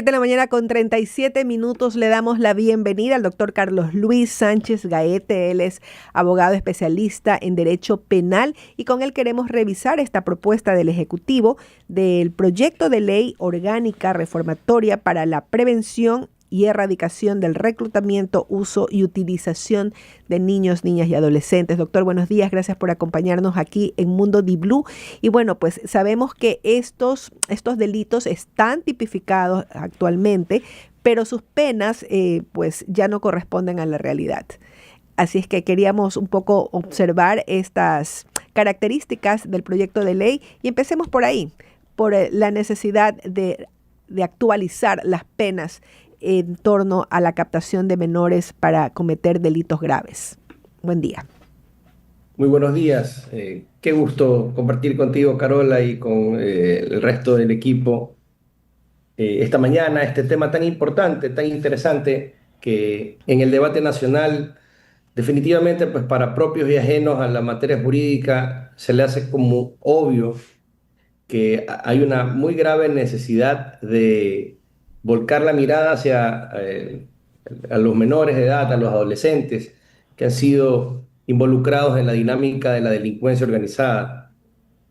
7 de la mañana con 37 minutos le damos la bienvenida al doctor Carlos Luis Sánchez Gaete. Él es abogado especialista en Derecho Penal y con él queremos revisar esta propuesta del Ejecutivo del proyecto de ley orgánica reformatoria para la prevención y erradicación del reclutamiento, uso y utilización de niños, niñas y adolescentes. Doctor, buenos días, gracias por acompañarnos aquí en Mundo Di Blue. Y bueno, pues sabemos que estos delitos están tipificados actualmente, pero sus penas pues ya no corresponden a la realidad. Así es que queríamos un poco observar estas características del proyecto de ley y empecemos por ahí, por la necesidad de actualizar las penas en torno a la captación de menores para cometer delitos graves. Buen día. Muy buenos días. Qué gusto compartir contigo, Carola, y con el resto del equipo esta mañana este tema tan importante, tan interesante, que en el debate nacional definitivamente, pues para propios y ajenos a la materia jurídica, se le hace como obvio que hay una muy grave necesidad de volcar la mirada hacia a los menores de edad, a los adolescentes que han sido involucrados en la dinámica de la delincuencia organizada.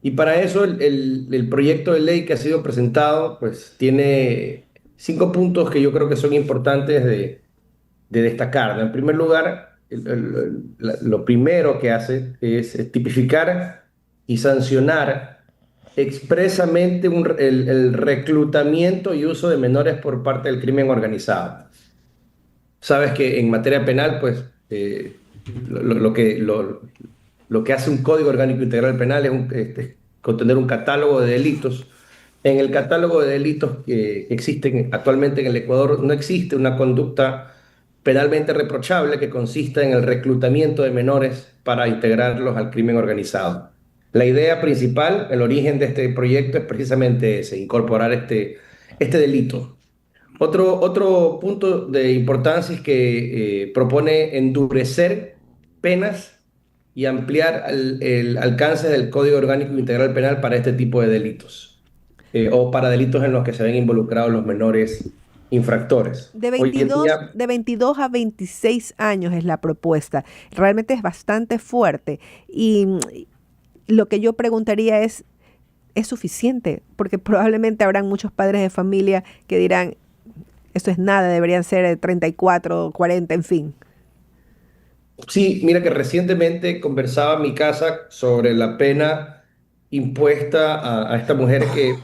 Y para eso el proyecto de ley que ha sido presentado, pues tiene 5 puntos que yo creo que son importantes de destacar. En primer lugar, lo primero que hace es tipificar y sancionar expresamente el reclutamiento y uso de menores por parte del crimen organizado. Sabes que en materia penal, pues, lo que hace un Código Orgánico Integral Penal es contener un catálogo de delitos. En el catálogo de delitos que existen actualmente en el Ecuador no existe una conducta penalmente reprochable que consista en el reclutamiento de menores para integrarlos al crimen organizado. La idea principal, el origen de este proyecto es precisamente ese, incorporar este delito. Otro punto de importancia es que propone endurecer penas y ampliar el alcance del Código Orgánico Integral Penal para este tipo de delitos, o para delitos en los que se ven involucrados los menores infractores. De Hoy en 22, día, de 22 a 26 años es la propuesta. Realmente es bastante fuerte. Y lo que yo preguntaría ¿es suficiente? Porque probablemente habrán muchos padres de familia que dirán, esto es nada, deberían ser 34, 40, en fin. sí, mira que recientemente conversaba en mi casa sobre la pena impuesta a esta mujer que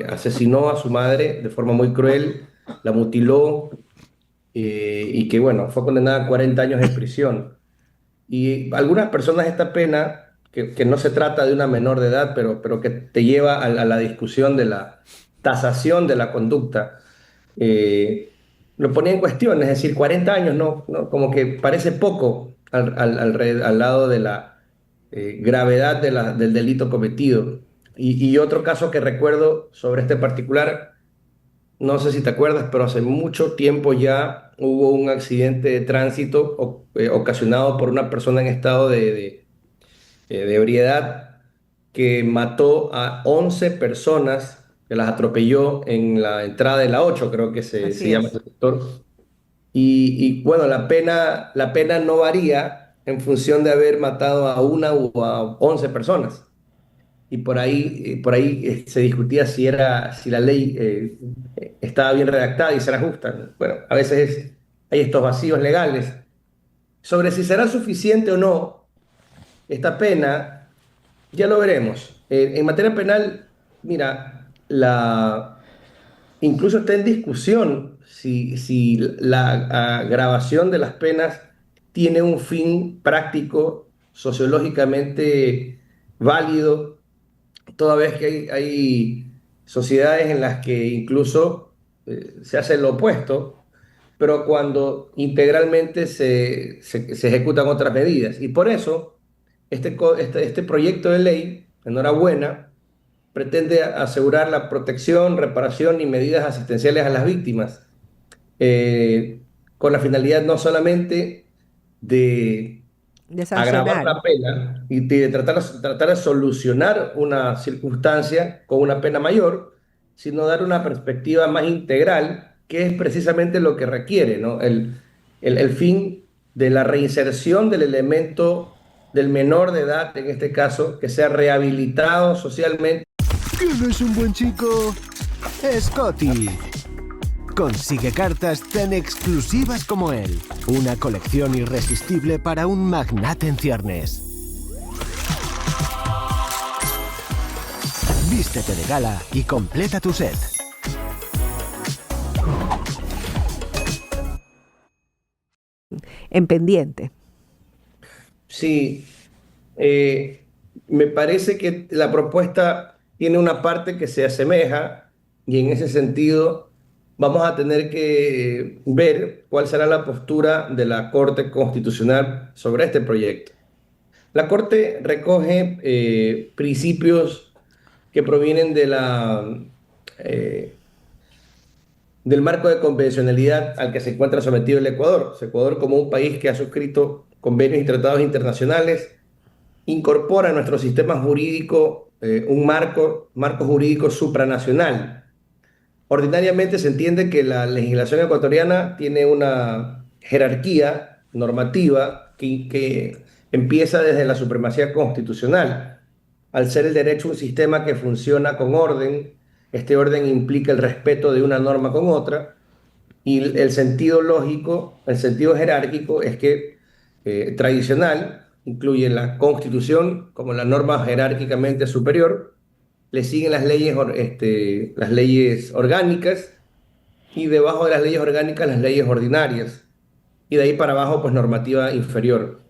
asesinó a su madre de forma muy cruel, la mutiló, y que, bueno, fue condenada a 40 años de prisión. Y algunas personas esta pena, que no se trata de una menor de edad, pero que te lleva a la discusión de la tasación de la conducta, lo ponía en cuestión, es decir, 40 años, no, como que parece poco al lado de la gravedad del delito cometido. Y otro caso que recuerdo sobre este particular, no sé si te acuerdas, pero hace mucho tiempo ya hubo un accidente de tránsito ocasionado por una persona en estado de ebriedad que mató a 11 personas, que las atropelló en la entrada de la 8, creo que se Así llama es. ese sector. Y bueno, la pena no varía en función de haber matado a una o a 11 personas. Y por ahí se discutía si la ley estaba bien redactada y será justa. Bueno, a veces hay estos vacíos legales. Sobre si será suficiente o no esta pena, ya lo veremos. En materia penal, mira, incluso está en discusión si la agravación de las penas tiene un fin práctico, sociológicamente válido, toda vez que hay sociedades en las que incluso se hace lo opuesto, pero cuando integralmente se ejecutan otras medidas. Y por eso este proyecto de ley, enhorabuena, pretende asegurar la protección, reparación y medidas asistenciales a las víctimas, eh, con la finalidad no solamente de De agravar sancionar. la pena y de tratar de solucionar una circunstancia con una pena mayor, sino dar una perspectiva más integral, que es precisamente lo que requiere, ¿no? El fin de la reinserción del elemento del menor de edad, en este caso, que sea rehabilitado socialmente. ¿Quién es un buen chico? Scotty. Consigue cartas tan exclusivas como él. Una colección irresistible para un magnate en ciernes. Vístete de gala y completa tu set. En pendiente. Sí, me parece que la propuesta tiene una parte que se asemeja y en ese sentido vamos a tener que ver cuál será la postura de la Corte Constitucional sobre este proyecto. La Corte recoge principios que provienen eh, del marco de convencionalidad al que se encuentra sometido el Ecuador. Ecuador, como un país que ha suscrito convenios y tratados internacionales, incorpora a nuestro sistema jurídico un marco jurídico supranacional. Ordinariamente se entiende que la legislación ecuatoriana tiene una jerarquía normativa que empieza desde la supremacía constitucional. Al ser el derecho un sistema que funciona con orden, este orden implica el respeto de una norma con otra, y el sentido lógico, el sentido jerárquico es que tradicional incluye la Constitución como la norma jerárquicamente superior, le siguen las leyes orgánicas, y debajo de las leyes orgánicas las leyes ordinarias, y de ahí para abajo pues normativa inferior.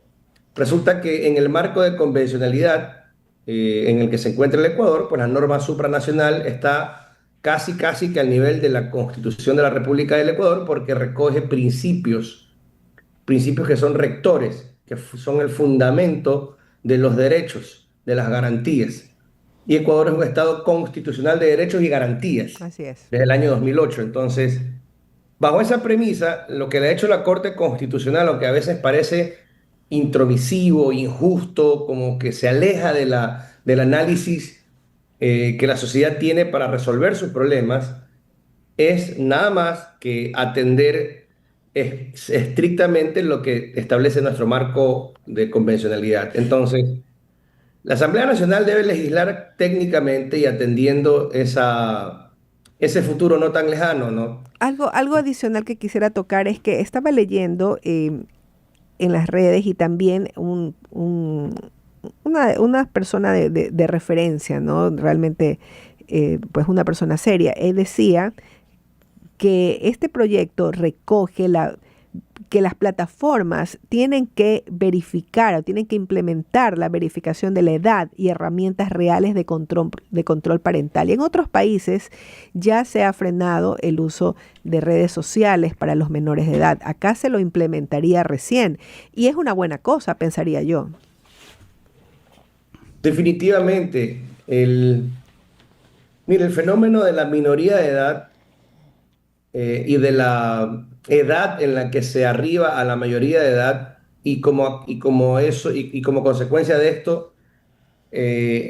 Resulta que en el marco de convencionalidad en el que se encuentra el Ecuador, pues la norma supranacional está casi que al nivel de la Constitución de la República del Ecuador, porque recoge principios que son rectores, que son el fundamento de los derechos, de las garantías. Y Ecuador es un Estado constitucional de derechos y garantías Así es. desde el año 2008. Entonces, bajo esa premisa, lo que le ha hecho la Corte Constitucional, lo que a veces parece intromisivo, injusto, como que se aleja del análisis que la sociedad tiene para resolver sus problemas, es nada más que atender estrictamente lo que establece nuestro marco de convencionalidad. Entonces, la Asamblea Nacional debe legislar técnicamente y atendiendo ese futuro no tan lejano, ¿no? Algo adicional que quisiera tocar es que estaba leyendo en las redes y también una persona de referencia, ¿no? Realmente, pues una persona seria. Él decía que este proyecto recoge que las plataformas tienen que verificar o tienen que implementar la verificación de la edad y herramientas reales de control parental. Y en otros países ya se ha frenado el uso de redes sociales para los menores de edad. Acá se lo implementaría recién y es una buena cosa, pensaría yo. Definitivamente, mire, el fenómeno de la minoría de edad y de la edad en la que se arriba a la mayoría de edad y como consecuencia de esto,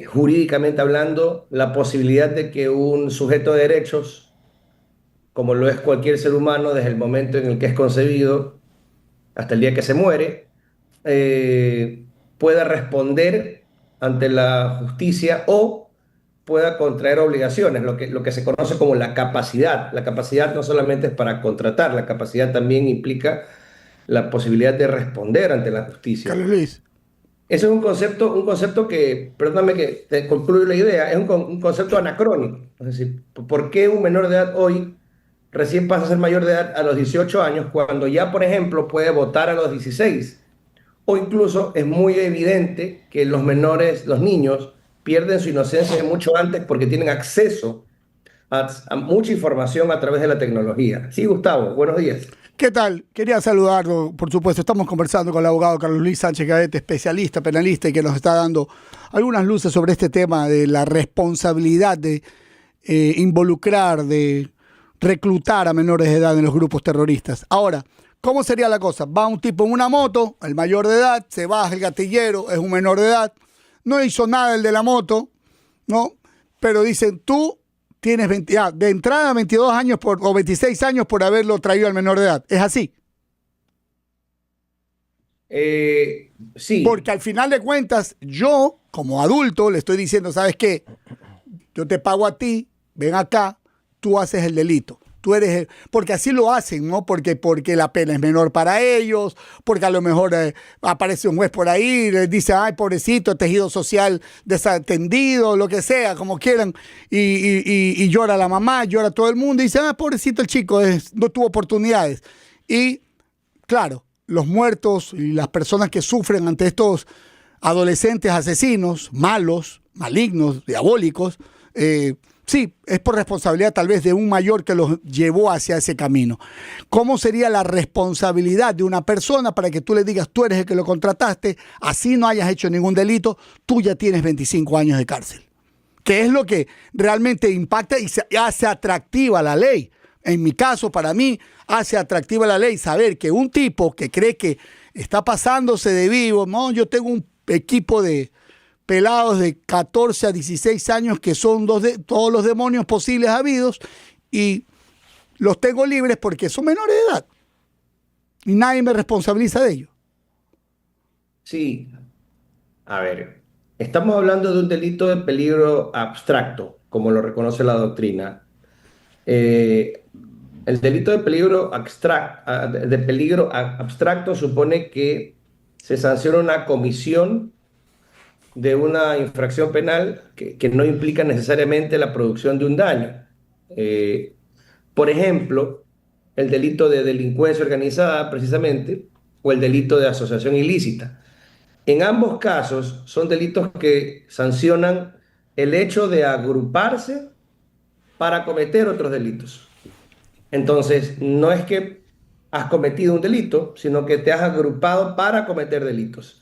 jurídicamente hablando, la posibilidad de que un sujeto de derechos, como lo es cualquier ser humano desde el momento en el que es concebido hasta el día que se muere, pueda responder ante la justicia o pueda contraer obligaciones, lo que se conoce como la capacidad. La capacidad no solamente es para contratar, la capacidad también implica la posibilidad de responder ante la justicia. Carlos Luis. Ese es un concepto que, perdóname que te concluyo la idea, es un concepto anacrónico. Es decir, ¿por qué un menor de edad hoy recién pasa a ser mayor de edad a los 18 años cuando ya, por ejemplo, puede votar a los 16? O incluso es muy evidente que los menores, los niños, pierden su inocencia mucho antes porque tienen acceso a mucha información a través de la tecnología. Sí, Gustavo, buenos días. ¿Qué tal? Quería saludarlo, por supuesto. Estamos conversando con el abogado Carlos Luis Sánchez Gaete, especialista, penalista, y que nos está dando algunas luces sobre este tema de la responsabilidad de involucrar, de reclutar a menores de edad en los grupos terroristas. Ahora, ¿cómo sería la cosa? Va un tipo en una moto, el mayor de edad, se baja el gatillero, es un menor de edad, no hizo nada el de la moto, ¿no? Pero dicen, tú tienes de entrada 22 años o 26 años por haberlo traído al menor de edad. ¿Es así? Sí. Porque al final de cuentas, yo, como adulto, le estoy diciendo, ¿sabes qué? Yo te pago a ti, ven acá, tú haces el delito. Tú eres porque así lo hacen, ¿no? Porque la pena es menor para ellos, porque a lo mejor aparece un juez por ahí, les dice, ay, pobrecito, tejido social desatendido, lo que sea, como quieran, y llora la mamá, llora todo el mundo, y dice, ah, pobrecito el chico, no tuvo oportunidades. Y, claro, los muertos y las personas que sufren ante estos adolescentes asesinos, malos, malignos, diabólicos, sí, es por responsabilidad tal vez de un mayor que los llevó hacia ese camino. ¿Cómo sería la responsabilidad de una persona para que tú le digas, tú eres el que lo contrataste, así no hayas hecho ningún delito, tú ya tienes 25 años de cárcel? Que es lo que realmente impacta y hace atractiva la ley. En mi caso, para mí, hace atractiva la ley saber que un tipo que cree que está pasándose de vivo, no, yo tengo un equipo de pelados de 14 a 16 años que son todos los demonios posibles habidos y los tengo libres porque son menores de edad y nadie me responsabiliza de ello. Sí, a ver, estamos hablando de un delito de peligro abstracto, como lo reconoce la doctrina. El delito de peligro abstracto supone que se sanciona una comisión de una infracción penal que no implica necesariamente la producción de un daño. Por ejemplo, el delito de delincuencia organizada, precisamente, o el delito de asociación ilícita. En ambos casos son delitos que sancionan el hecho de agruparse para cometer otros delitos. Entonces, no es que has cometido un delito, sino que te has agrupado para cometer delitos.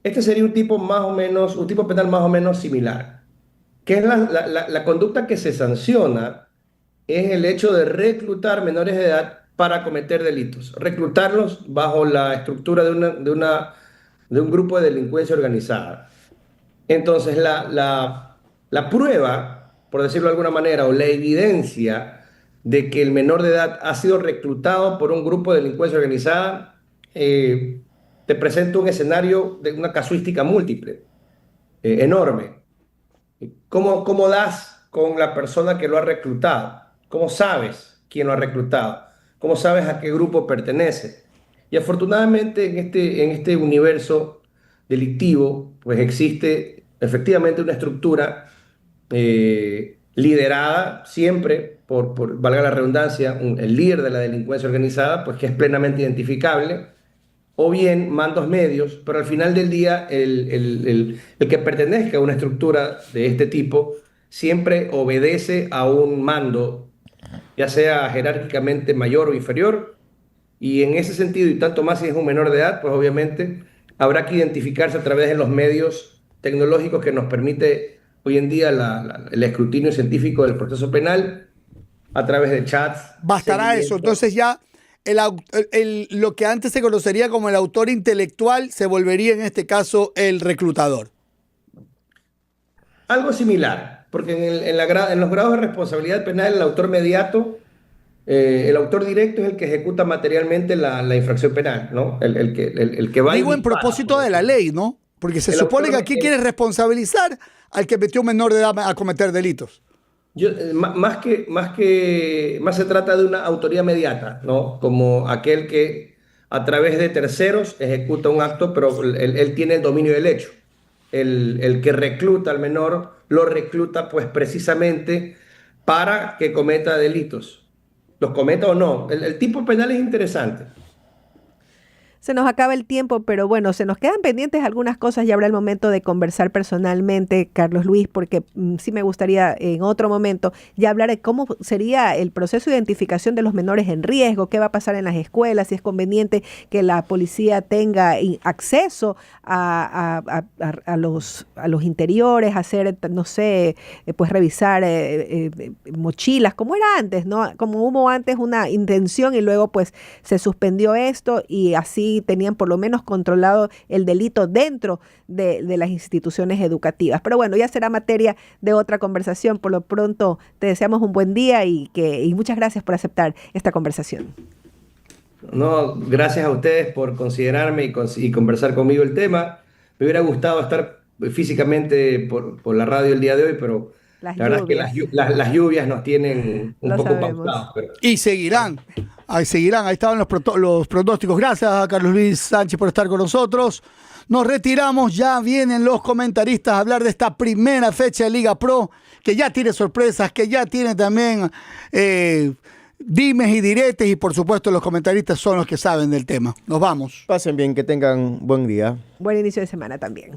Este sería un tipo penal más o menos similar, que es la conducta que se sanciona, es el hecho de reclutar menores de edad para cometer delitos, reclutarlos bajo la estructura de un grupo de delincuencia organizada. Entonces, la prueba, por decirlo de alguna manera, o la evidencia de que el menor de edad ha sido reclutado por un grupo de delincuencia organizada, te presenta un escenario de una casuística múltiple, enorme. ¿Cómo das con la persona que lo ha reclutado? ¿Cómo sabes quién lo ha reclutado? ¿Cómo sabes a qué grupo pertenece? Y afortunadamente en este universo delictivo, pues existe efectivamente una estructura liderada siempre valga la redundancia, el líder de la delincuencia organizada, pues que es plenamente identificable, o bien mandos medios, pero al final del día el que pertenezca a una estructura de este tipo siempre obedece a un mando, ya sea jerárquicamente mayor o inferior, y en ese sentido, y tanto más si es un menor de edad, pues obviamente habrá que identificarse a través de los medios tecnológicos que nos permite hoy en día el escrutinio científico del proceso penal, a través de chats. Bastará eso, entonces ya lo que antes se conocería como el autor intelectual se volvería en este caso el reclutador. Algo similar, porque en los grados de responsabilidad penal el autor mediato, el autor directo es el que ejecuta materialmente la infracción penal, ¿no? El que va. Digo en propósito de la ley, ¿no? Porque se supone que aquí quieres responsabilizar al que metió un menor de edad a cometer delitos. Más se trata de una autoría mediata, ¿no? Como aquel que a través de terceros ejecuta un acto, pero él tiene el dominio del hecho. El que recluta al menor, lo recluta pues precisamente para que cometa delitos. Los cometa o no. El tipo penal es interesante. Se nos acaba el tiempo, pero bueno, se nos quedan pendientes algunas cosas y habrá el momento de conversar personalmente, Carlos Luis, porque sí me gustaría en otro momento ya hablar de cómo sería el proceso de identificación de los menores en riesgo, qué va a pasar en las escuelas, si es conveniente que la policía tenga acceso a los interiores, hacer, no sé, pues revisar mochilas, como era antes, ¿no? Como hubo antes una intención y luego pues se suspendió esto y así sí tenían por lo menos controlado el delito dentro de las instituciones educativas. Pero bueno, ya será materia de otra conversación. Por lo pronto, te deseamos un buen día y muchas gracias por aceptar esta conversación. No, gracias a ustedes por considerarme y conversar conmigo el tema. Me hubiera gustado estar físicamente por la radio el día de hoy, pero la verdad es que las lluvias nos tienen un poco pausados. Y seguirán. Ahí seguirán. Ahí estaban los pronósticos. Gracias a Carlos Luis Sánchez por estar con nosotros. Nos retiramos. Ya vienen los comentaristas a hablar de esta primera fecha de Liga Pro, que ya tiene sorpresas, que ya tiene también dimes y diretes, y por supuesto los comentaristas son los que saben del tema. Nos vamos. Pasen bien, que tengan buen día. Buen inicio de semana también.